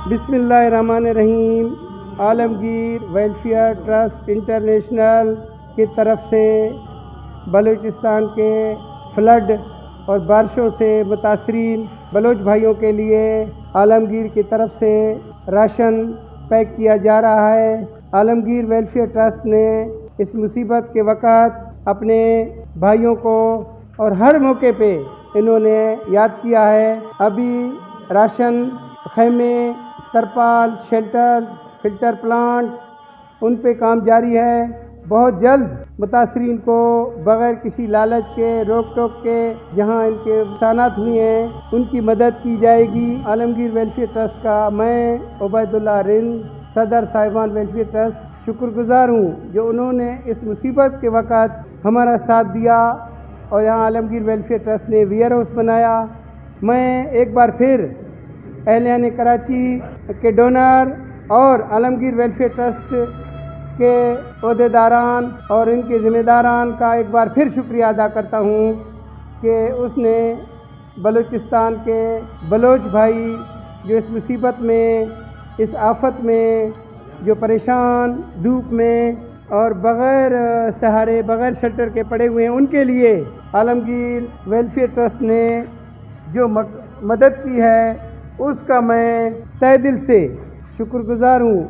بسم اللہ الرحمن الرحیم۔ عالمگیر ویلفیئر ٹرسٹ انٹرنیشنل کی طرف سے بلوچستان کے فلڈ اور بارشوں سے متاثرین بلوچ بھائیوں کے لیے عالمگیر کی طرف سے راشن پیک کیا جا رہا ہے۔ عالمگیر ویلفیئر ٹرسٹ نے اس مصیبت کے وقت اپنے بھائیوں کو اور ہر موقع پہ انہوں نے یاد کیا ہے۔ ابھی راشن، خیمے، ترپال، شیلٹر، فلٹر پلانٹ، ان پہ کام جاری ہے۔ بہت جلد متاثرین کو بغیر کسی لالچ کے، روک ٹوک کے، جہاں ان کے نقصانات ہوئے ہیں ان کی مدد کی جائے گی۔ عالمگیر ویلفیئر ٹرسٹ کا میں عبید اللہ رند، صدر صاحبان ویلفیئر ٹرسٹ شکر گزار ہوں جو انہوں نے اس مصیبت کے وقت ہمارا ساتھ دیا اور یہاں عالمگیر ویلفیئر ٹرسٹ نے ویئر ہاؤس بنایا۔ میں ایک بار پھر اہلیان کراچی کے ڈونر اور عالمگیر ویلفیئر ٹرسٹ کے عہدیداران اور ان کے ذمہ داران کا ایک بار پھر شکریہ ادا کرتا ہوں کہ اس نے بلوچستان کے بلوچ بھائی جو اس مصیبت میں، اس آفت میں، جو پریشان دھوپ میں اور بغیر سہارے، بغیر شیلٹر کے پڑے ہوئے ہیں، ان کے لیے عالمگیر ویلفیئر ٹرسٹ نے جو مدد کی ہے اس کا میں تہہ دل سے شکر گزار ہوں۔